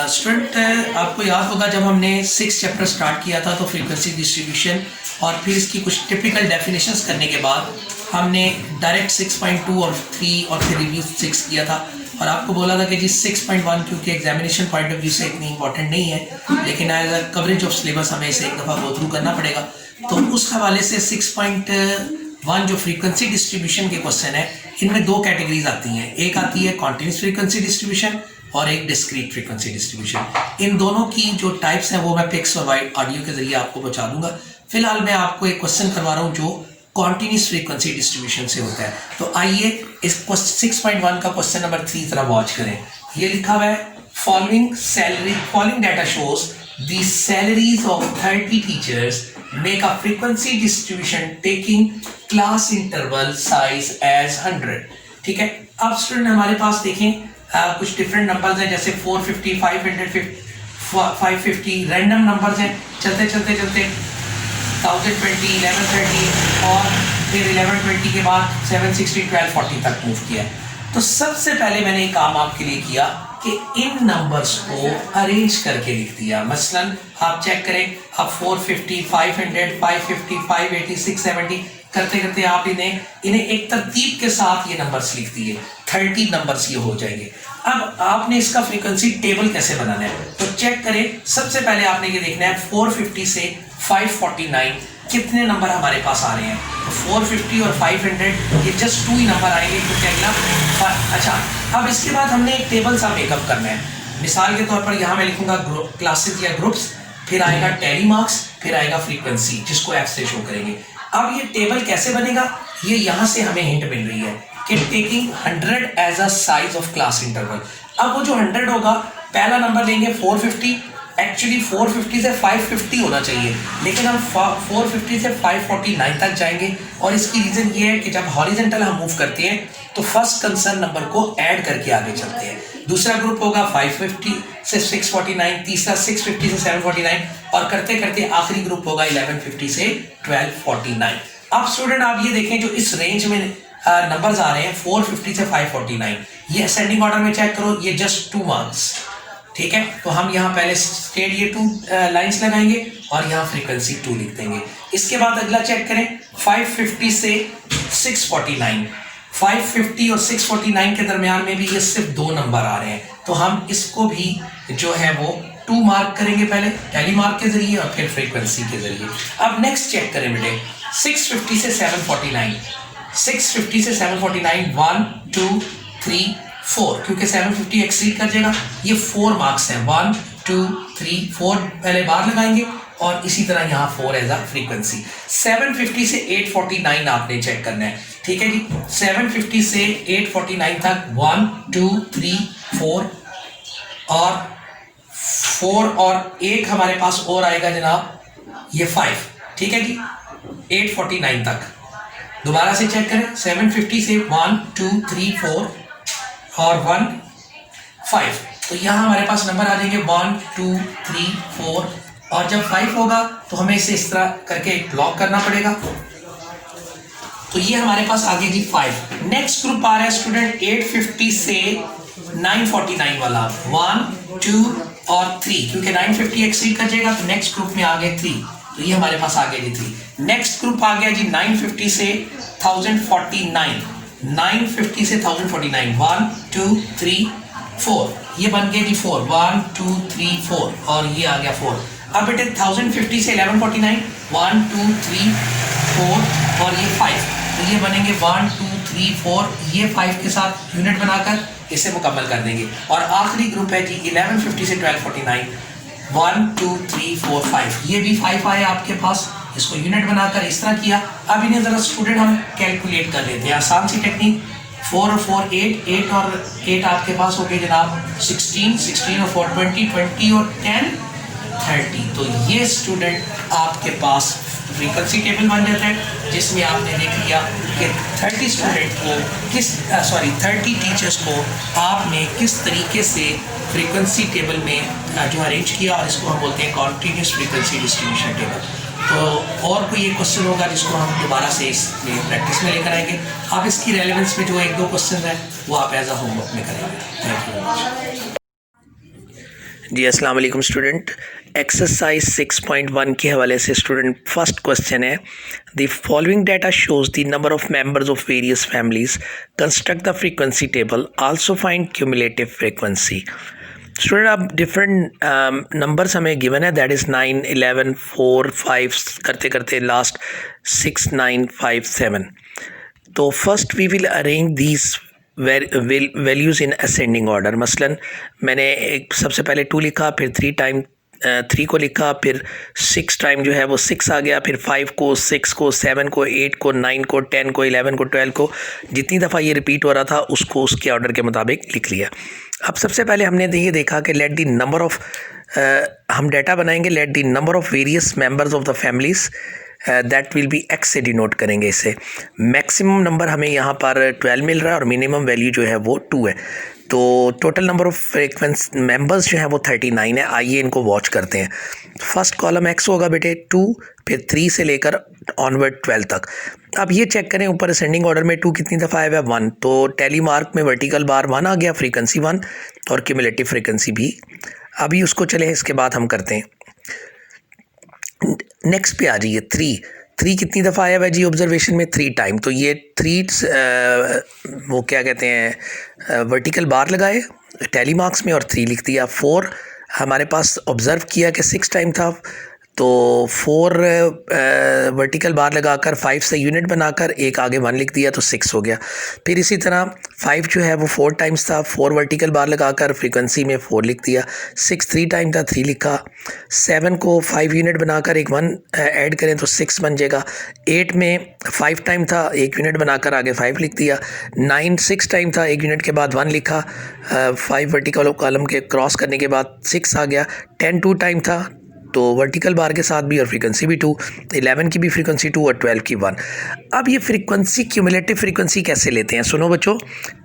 Student आपको याद होगा जब हमने 6 चैप्टर स्टार्ट किया था तो फ्रीक्वेंसी डिस्ट्रीब्यूशन और फिर इसकी कुछ टिपिकल डेफिनेशंस करने के बाद हमने डायरेक्ट 6.2 और 3 और फिर रिव्यू 6 किया था और आपको बोला था कि जी 6.1 क्योंकि एग्जामिनेशन पॉइंट ऑफ व्यू से इतनी इंपॉर्टेंट नहीं है लेकिन as a coverage of syllabus हमें इसे एक दफ़ा गो थ्रू करना पड़ेगा। तो उस हवाले से 6.1 जो फ्रीक्वेंसी डिस्ट्रीब्यूशन के क्वेश्चन है इनमें दो कैटेगरीज आती हैं, एक आती है कॉन्टिन्यूस फ्रीक्वेंसी डिस्ट्रीब्यूशन और एक डिस्क्रीट फ्रीक्वेंसी डिस्ट्रीब्यूशन। इन दोनों की जो टाइप्स हैं वो मैं पिक्स और वाइड ऑडियो के जरिए आपको बता दूंगा। फिलहाल मैं आपको एक क्वेश्चन करवा रहा हूँ जो कॉन्टिन्यूस फ्रीक्वेंसी डिस्ट्रीब्यूशन से होता है। तो आइए इस 6.1 का क्वेश्चन नंबर 3 तरह वॉच करें। ये लिखा हुआ है following data shows the salaries of 30 teachers make a frequency distribution taking class interval size as 100। ठीक है, अब स्टूडेंट हमारे पास देखें कुछ डिफरेंट नंबर्स हैं जैसे 450, 550 रैंडम नंबर्स हैं। चलते 1020, 1130 और फिर 1120 के बाद 760, 1240 तक मूव किया है। तो सबसे पहले मैंने एक काम आपके लिए किया कि इन नंबर्स को अरेंज करके लिख दिया। मसलन आप चेक करें, आप 450, 500, 550, 580, 670 करते करते आप इन्हें एक तरतीब के साथ ये नंबर्स लिख दिए। 30 नंबर्स ये हो जाएंगे। अब आपने इसका फ्रीक्वेंसी टेबल कैसे बनाना है तो चेक करें। सबसे पहले आपने ये देखना है 450 से 549 कितने नंबर हमारे पास आ रहे हैं। तो 450 और 500 ये जस्ट 2 ही नंबर आएंगे क्योंकि अगला अच्छा। अब इसके बाद हमने एक टेबल सा मेकअप करना है। मिसाल के तौर पर यहाँ मैं लिखूंगा क्लासेस या ग्रुप्स, फिर आएगा टैली मार्क्स, फिर आएगा फ्रीक्वेंसी जिसको एफ से शो करेंगे। अब ये टेबल कैसे बनेगा, ये यहाँ से हमें हिंट मिल रही है कि taking 100 as a size of class interval. अब वो जो 100 होगा, पहला नंबर लेंगे 450। एक्चुअली 450 से 550 होना चाहिए लेकिन हम 450 से 549 तक जाएंगे और इसकी रीज़न ये है कि जब हॉरिजेंटल हम मूव करते हैं तो फर्स्ट कंसर्न नंबर को ऐड करके आगे चलते हैं। दूसरा ग्रुप होगा 550 से 649, तीसरा 650 से 749 और करते करते आखिरी ग्रुप होगा 1150 से 1249। अब स्टूडेंट आप ये देखें जो इस रेंज में नंबर्स आ रहे हैं 450 से 549, ये असेंडिंग ऑर्डर में चेक करो, ये जस्ट 2 मार्क्स। ठीक है, तो हम यहाँ पहले स्टेट ये 2 लाइंस लगाएंगे और यहाँ फ्रीक्वेंसी 2 लिख देंगे। इसके बाद अगला चेक करें 550 से 649, 550 और 649 के दरमियान में भी ये सिर्फ 2 नंबर आ रहे हैं तो हम इसको भी जो है वो 2 मार्क करेंगे, पहले टैली मार्क के जरिए और फिर फ्रीक्वेंसी के जरिए। अब नेक्स्ट चेक करें बेटे 650 से 749, 650 से 749 1 2 3 4 क्योंकि 750 एक्सीड कर जाएगा, ये 4 मार्क्स हैं। 1 2 3 4 पहले बार लगाएंगे और इसी तरह यहाँ 4 एज अ फ्रीक्वेंसी। 750 से 849 आपने चेक करना है। ठीक है जी, 750 से 849 तक 1 2 3 4 और एक हमारे पास और आएगा जनाब, ये 5। ठीक है जी, 849 तक दोबारा से चेक करें। 750 से 1 2 3 4 और 1 5, तो यहाँ हमारे पास नंबर आ जाएंगे 1 2 3 4 और जब 5 होगा तो हमें इसे इस तरह करके एक ब्लॉक करना पड़ेगा। तो ये हमारे पास आ गया जी 5। नेक्स्ट ग्रुप आ रहा है स्टूडेंट 850 से 949 वाला, 1 2 और 3 क्योंकि 950 एक्सीड कर जाएगा तो नेक्स्ट ग्रुप में आ गए 3, तो ये हमारे पास आ गया जी 3। नेक्स्ट ग्रुप आ गया जी 950 से 1049, 950 से 1049 1 2 3 4, ये बन गया जी 4 1 2 3 4 और ये आ गया 4। अब बेटे 1050 से 1149 1 2 3 4 और ये 5, तो ये बनेंगे 1 2 3 4, ये 5 के साथ यूनिट बनाकर इसे मुकम्मल कर देंगे। और आखिरी ग्रुप है जी 1150 से 1249 1 2 3 4 5, ये भी 5 आए आपके पास, इसको यूनिट बनाकर इस तरह किया। अब इन्हें ज़रा स्टूडेंट हम कैलकुलेट कर लेते हैं, आसान सी टेक्निक। 4 और 4 8 और 8 आपके पास हो गए जनाब 16 और 4 20 20 और 10 30। तो ये स्टूडेंट आपके पास फ्रीक्वेंसी टेबल बन जाता है जिसमें आपने देख लिया कि 30 स्टूडेंट को 30 टीचर्स को आपने किस तरीके से फ्रीक्वेंसी टेबल में जो अरेंज किया और इसको हम बोलते हैं कॉन्टिन्यूस फ्रीक्वेंसी डिस्ट्रीब्यूशन टेबल। तो और कोई एक क्वेश्चन होगा जिसको हम दोबारा से इसमें प्रैक्टिस में लेकर आएंगे। आप इसकी रेलेवेंस में जो 1-2 क्वेश्चन हैं वो आप एज अ होमवर्क में करेंगे। Thank you very much. जी अस्सलाम वालेकुम स्टूडेंट। एक्सरसाइज 6.1 के हवाले से स्टूडेंट फर्स्ट क्वेश्चन है, the following data shows the number of members of various families, construct the frequency table, also find cumulative frequency. Student आप डिफरेंट नंबर्स हमें given है, दैट इज़ 9, 11, 4, 5 करते करते लास्ट 6, 9, 5, 7। तो first we will arrange these values in ascending order. मसलन मैंने एक सबसे पहले 2 लिखा, फिर 3 को लिखा, फिर 6 टाइम जो है वो 6 आ गया, फिर 5 को, 6 को, 7 को, 8 को, 9 को, 10 को, 11 को, 12 को, जितनी दफ़ा ये रिपीट हो रहा था उसको उसके ऑर्डर के मुताबिक लिख लिया। अब सबसे पहले हमने ये देखा कि लेट द नंबर ऑफ़, हम डाटा बनाएंगे, let the number of various members of the families that will be x से डिनोट करेंगे इसे। मैक्सिमम नंबर हमें यहाँ पर 12 मिल रहा है और मिनिमम वैल्यू जो है वो 2 है। तो total number of frequency members जो है वो 39 है। आइए इनको वॉच करते हैं। फर्स्ट कॉलम एक्स होगा बेटे 2, फिर 3 से लेकर ऑनवर्ड 12 तक। अब ये चेक करें ऊपर असेंडिंग ऑर्डर में 2 कितनी दफ़ा आया है, 1। तो टैली मार्क में वर्टिकल बार 1 आ गया, फ्रीक्वेंसी 1 और क्यूमुलेटिव फ्रीक्वेंसी भी। अभी उसको चले इसके बाद हम करते हैं। नेक्स्ट पे आ जाइए, 3 कितनी दफ़ा आया है जी ऑब्जर्वेशन में, 3 टाइम। तो ये 3 वो क्या कहते हैं वर्टिकल बार लगाए टैली मार्क्स में और 3 लिख दिया। 4 हमारे पास ऑब्ज़र्व किया कि 6 टाइम था, तो 4 वर्टिकल बार लगाकर 5 से यूनिट बनाकर एक आगे 1 लिख दिया तो 6 हो गया। फिर इसी तरह 5 जो है वो 4 टाइम्स था, 4 वर्टिकल बार लगाकर फ्रीक्वेंसी में 4 लिख दिया। 6 3 टाइम था, 3 लिखा। 7 को 5 यूनिट बनाकर एक 1 ऐड करें तो 6 बन जाएगा। 8 में 5 टाइम था, 1 यूनिट बनाकर आगे 5 लिख दिया। 9 6 टाइम था, 1 यूनिट के बाद 1 लिखा। 5 वर्टिकल कॉलम के क्रॉस करने के बाद 6 आ गया। 10 2 टाइम था, तो वर्टिकल बार के साथ भी और फ्रीक्वेंसी भी 2। 11 की भी फ्रीक्वेंसी 2 और 12 की 1। अब ये फ्रीक्वेंसी क्यूमुलेटिव फ्रीक्वेंसी कैसे लेते हैं? सुनो बच्चों,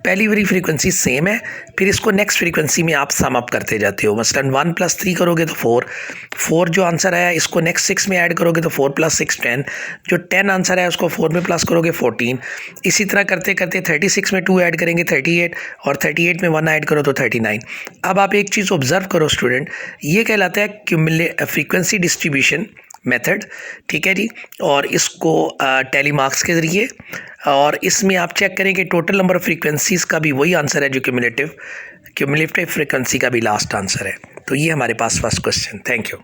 पहली वाली फ्रीक्वेंसी सेम है, फिर इसको नेक्स्ट फ्रीक्वेंसी में आप सम अप करते जाते हो। मसलन 1 + 3 करोगे तो 4 जो आंसर आया इसको नेक्स्ट 6 में ऐड करोगे तो 4 + 6 10। जो 10 आंसर है उसको 4 में प्लस करोगे 14। इसी तरह करते करते 36 में 2 ऐड करेंगे 38, और 38 में 1 ऐड करो तो 39। अब आप एक चीज़ ऑब्जर्व करो स्टूडेंट, ये कहलाता है फ्रीक्वेंसी डिस्ट्रीब्यूशन मेथड, ठीक है जी। और इसको टैली मार्क्स के ज़रिए, और इसमें आप चेक करें कि टोटल नंबर ऑफ़ फ्रीक्वेंसीज़ का भी वही आंसर है जो क्यूमुलेटिव फ्रीक्वेंसी का भी लास्ट आंसर है। तो ये हमारे पास फर्स्ट क्वेश्चन। Thank you.